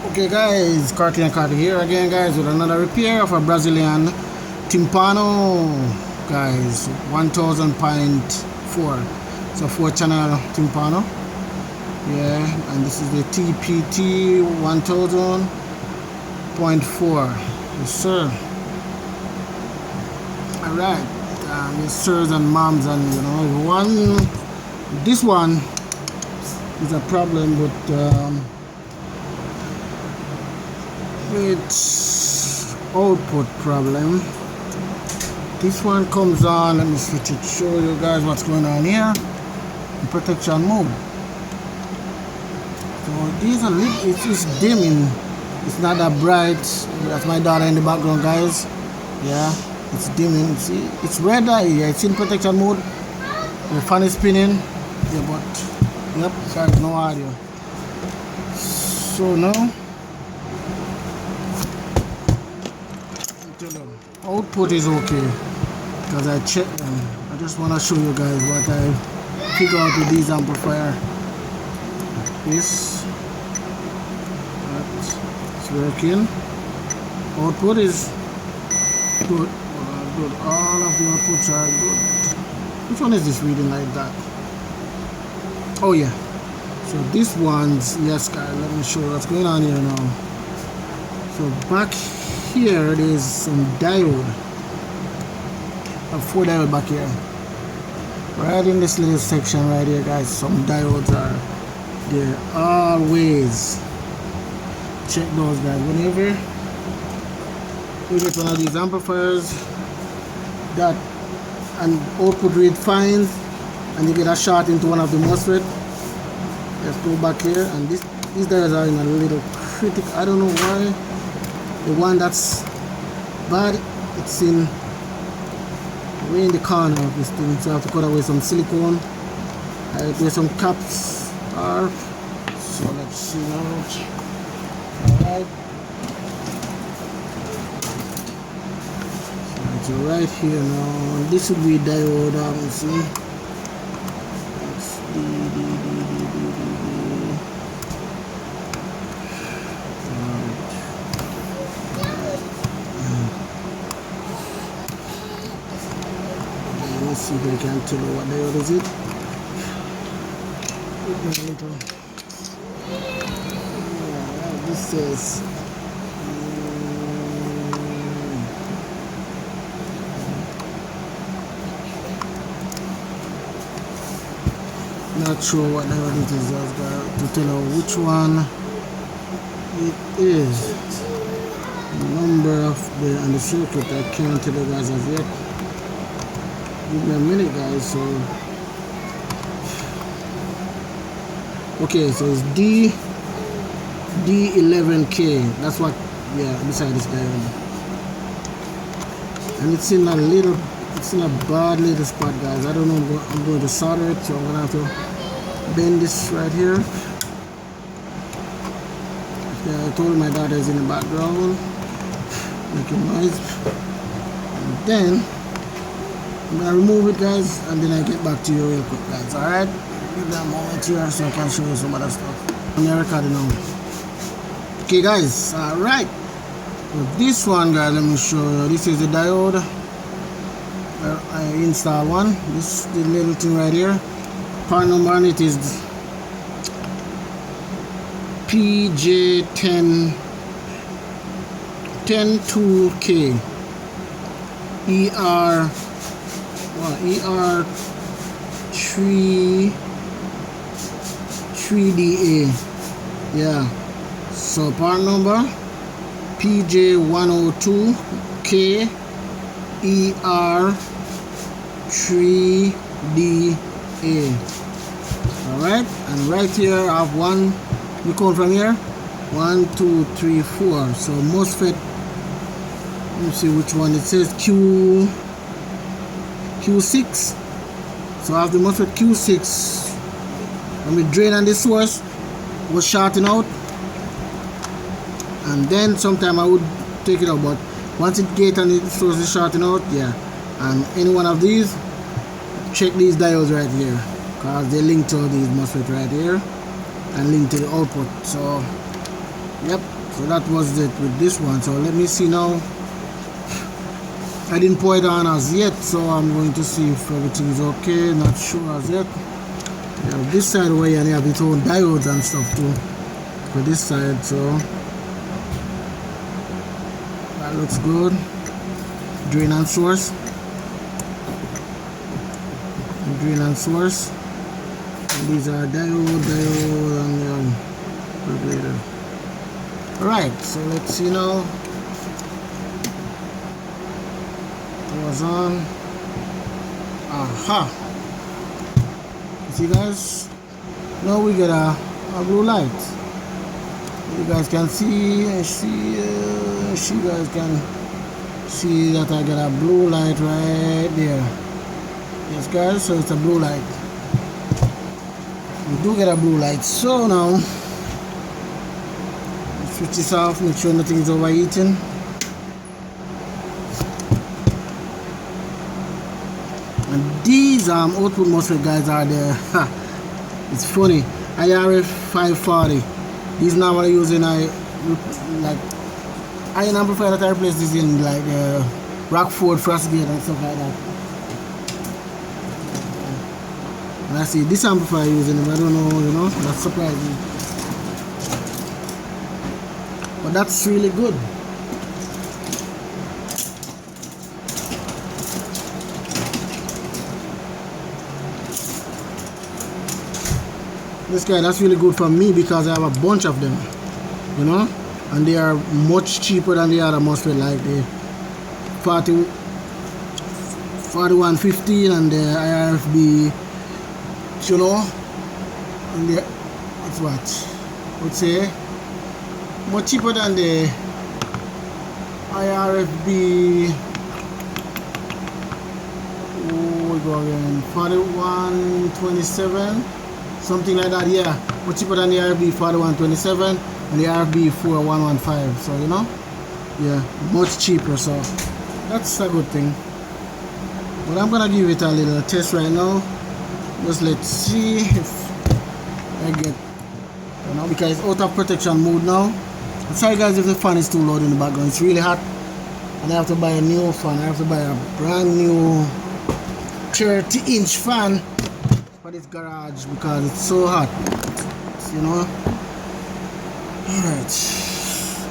Okay guys, Carty and Carty here again guys with another repair of a Brazilian TIMPANO guys, 1000.4. It's a 4-channel TIMPANO. Yeah, and this is the TPT 1000.4. Yes sir. Alright, yes sirs and moms and everyone. This one is a problem with it's output problem. This one comes on. Let me switch it, show you guys what's going on here in protection mode. So these are it's dimming, it's not that bright. That's my daughter in the background guys. Yeah, it's dimming. See, it's red eye. Yeah, it's in protection mode. The fan is spinning. Yeah, but yep, guys, no audio. So now output is okay because I checked them. I just want to show you guys what I figured out with these amplifier. This it's working. Output is good. Good. All of the outputs are good. Which one is this reading like that? Oh yeah. So this one's, yes guys, let me show you what's going on here now. So back here there's some diode. A 4 diode back here. Right in this little section right here guys, some diodes are there. Always check those guys. Whenever you get one of these amplifiers that an output read fine and you get a short into one of the MOSFET, let's go back here, and these diodes are in a little critical. I don't know why. The one that's bad, it's in way in the corner of this thing, so I have to cut away some silicone. Where some caps are. So let's see now. Alright. So it's right here now. And this would be diode, let me see. Let's see if I can tell you what diode is it. Yeah, this says not sure what diode it is. I've got to tell you which one it is. The number of the and the circuit I can't tell you guys as yet. Give me a minute guys. So okay, so it's D11K. That's what, yeah, beside this diode. And it's in a little, it's in a bad little spot guys. I don't know, I'm going to solder it, so I'm gonna have to bend this right here. Yeah, I told my daughter is in the background making noise. And then I'm gonna remove it guys, and then I get back to you real quick guys. Alright, give me a moment here so I can show you some other stuff. I'm recording now. Okay guys, alright, so this one guys, let me show you. This is the diode. I install one. This is the little thing right here. Part number on it is PJ102K ER3DA. Yeah, so part number PJ102K ER3DA. Alright, and right here I have one. You count from here 1, 2, 3, 4. So MOSFET, let me see which one. It says Q6. So I have the MOSFET Q6. And the drain and the source was shorting out, and then sometime I would take it out, but once it gate and the source is shorting out, yeah. And any one of these, check these diodes right here, because they link to these MOSFET right here and link to the output. So Yep, so that was it with this one. So let me see now. I didn't pour it on as yet, so I'm going to see if everything is okay. Not sure as yet. Yeah, this side where you have its own diodes and stuff too for this side, so that looks good. Drain and source. Drain and source. And these are diode, and regulator. Alright, so let's see now. Was on. Aha! See guys, now we get a blue light. You guys can see, you guys can see that I get a blue light right there. Yes guys, so it's a blue light. We do get a blue light. So now switch this off, make sure nothing is overheating. And these output MOSFET guys are the it's funny, IRF 540. These now are using like iron amplifier that I replace this in, like Rockford, Frostgate and stuff like that. And I see this amplifier using them. I don't know, you know, that surprised me. But that's really good. This guy, that's really good for me because I have a bunch of them, you know, and they are much cheaper than the other MOSFET, like the 4115 and the IRFB, you know, and the, it's what I would say much cheaper than the IRFB. Oh, we go again, 4127. Something like that, yeah. Much cheaper than the RB 4127 and the RB 4115. So you know, yeah, much cheaper. So that's a good thing. But I'm gonna give it a little test right now. Just let's see if I get, you know, because it's out of protection mode now. I'm sorry guys if the fan is too loud in the background. It's really hot, and I have to buy a new fan. I have to buy a brand new 30-inch fan for this garage because it's so hot, you know. Alright, so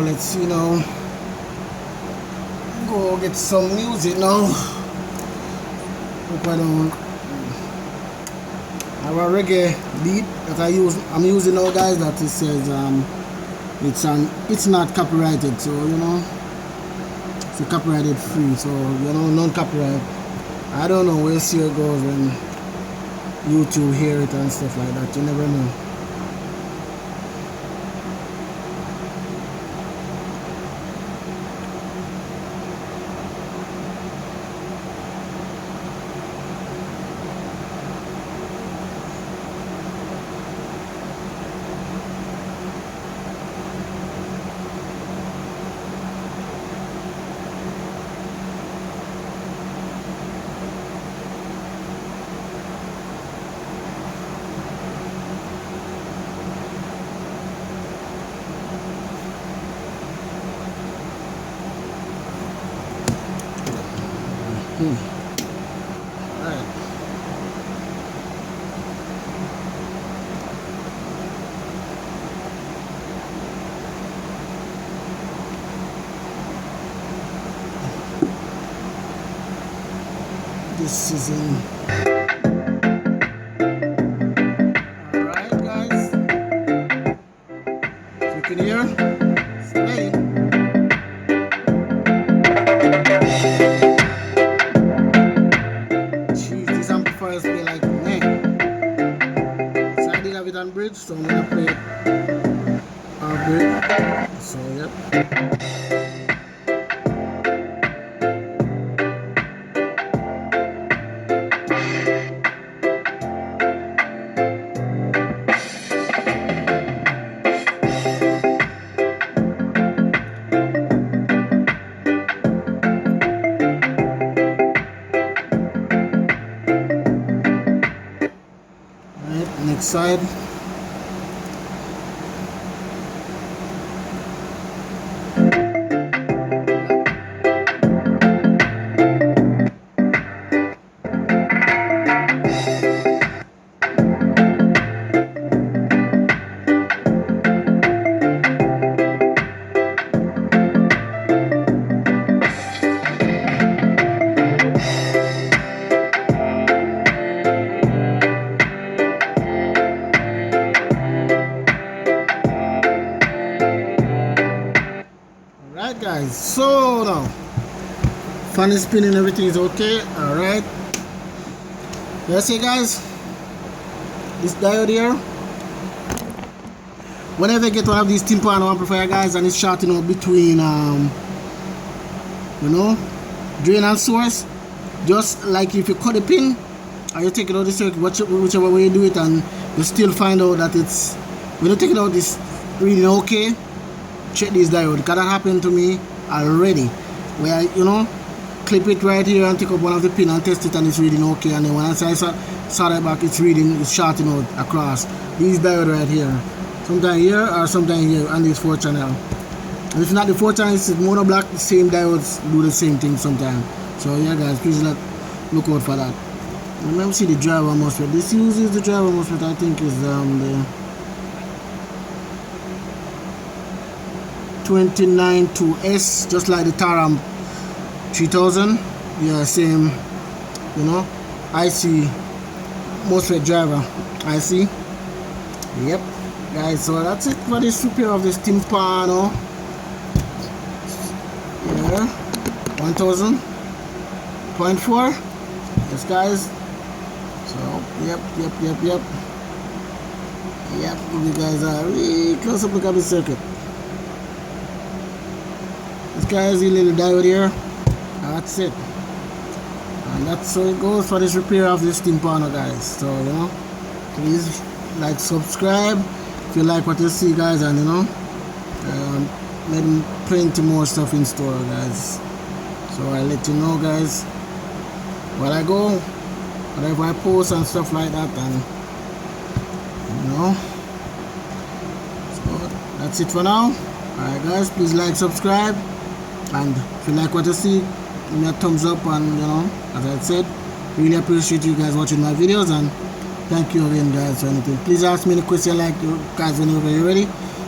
let's see now. Go get some music now. Hope I don't have a reggae beat that I'm using now guys, that it says it's not copyrighted, so you know, it's a copyrighted free, so you know, non-copyright. I don't know, we'll see how it goes when YouTube hear it and stuff like that. You never know. Alright. This is in. Alright guys, you can hear it's playing. Play like man. So I did have it on bridge, so I'm gonna play it on bridge. So yep. Alright, next side. Alright guys, so now fan is spinning, everything is okay. Alright, let's see guys, this diode here, whenever you get one of these TIMPANO amplifier guys and it's shorting out between you know, drain and source, just like if you cut the pin or you take it out the circuit, whichever way you do it, and you still find out that it's, when you take it out, it's reading okay, check this diode, because that happened to me already, where I, you know, clip it right here and take up one of the pin and test it and it's reading okay, and then when I start it back, it's reading, it's shorting out across these diode right here, sometime here or sometime here, and this 4 channel. And if not the 4 channel, it's mono black, the same diodes do the same thing sometimes. So yeah guys, please look out for that. Remember, see the driver MOSFET. This uses the driver MOSFET, I think is the 292S, just like the Taram 3000. Yeah, same, you know, IC MOSFET driver IC. Yep guys, so that's it for this repair of this TIMPANO. Yeah, 1000.4. Yes guys, so yep, give you guys a really close up look at the circuit. This guy is a little diode here. That's it, and that's how it goes for this repair of this TIMPANO guys. So you know, please like, subscribe if you like what you see guys, and you know, plenty more stuff in store guys. So I let you know guys where I go, whatever I post and stuff like that, and you know, so that's it for now. Alright guys, please like, subscribe, and if you like what you see, give me a thumbs up, and you know, as I said, really appreciate you guys watching my videos, and thank you again guys for anything. Please ask me any question like you guys whenever you're ready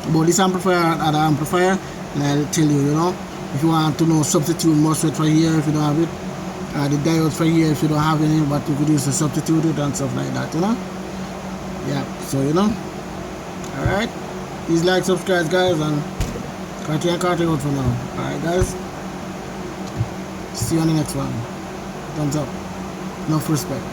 about this amplifier or other amplifier, and I'll tell you, you know, if you want to know substitute MOSFET for here if you don't have it, the diodes for here if you don't have any, but you could use to substitute it and stuff like that, you know. Yeah, so you know, alright, please like, subscribe guys, and Carty out for now. Alright guys, see you on the next one. Thumbs up, enough respect.